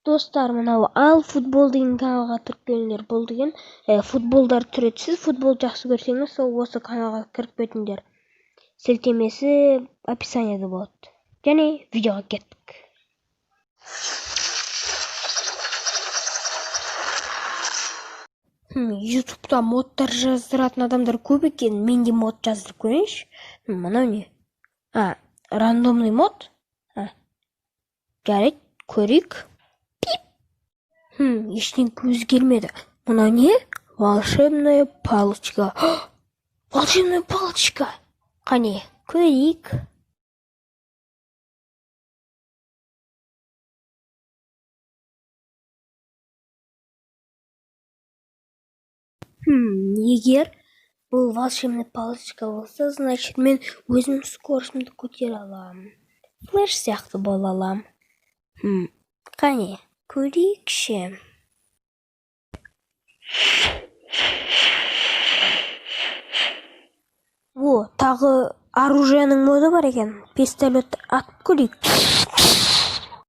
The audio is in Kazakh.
Достар, мынау ал футбол деген каналға кіріп келіңдер. Бұл деген футболдар түреді. Сіз футбол жақсы көрсеңіз, сол осы каналға кіріп кетіңдер. Сілтемесі описанияда болады. Және видеоға кеттік. Ютубта модтар жаздыратын адамдар көп екен. Мен де мод жаздырып көрейінші. Мынау не? Рандомный мод? Жарайды, көрейік. Ештеңе өзгермеді. Мынау не? Волшебная палочка. Волшебная палочка. Қане, көрейік. Егер бұл волшебная палочка болса, значит мен өзім скоростымды көтере алам. Флэш сияқты бола алам. Қане, көрейікші. Тағы оружияның моды бар екен. Пистолет атып көрейік.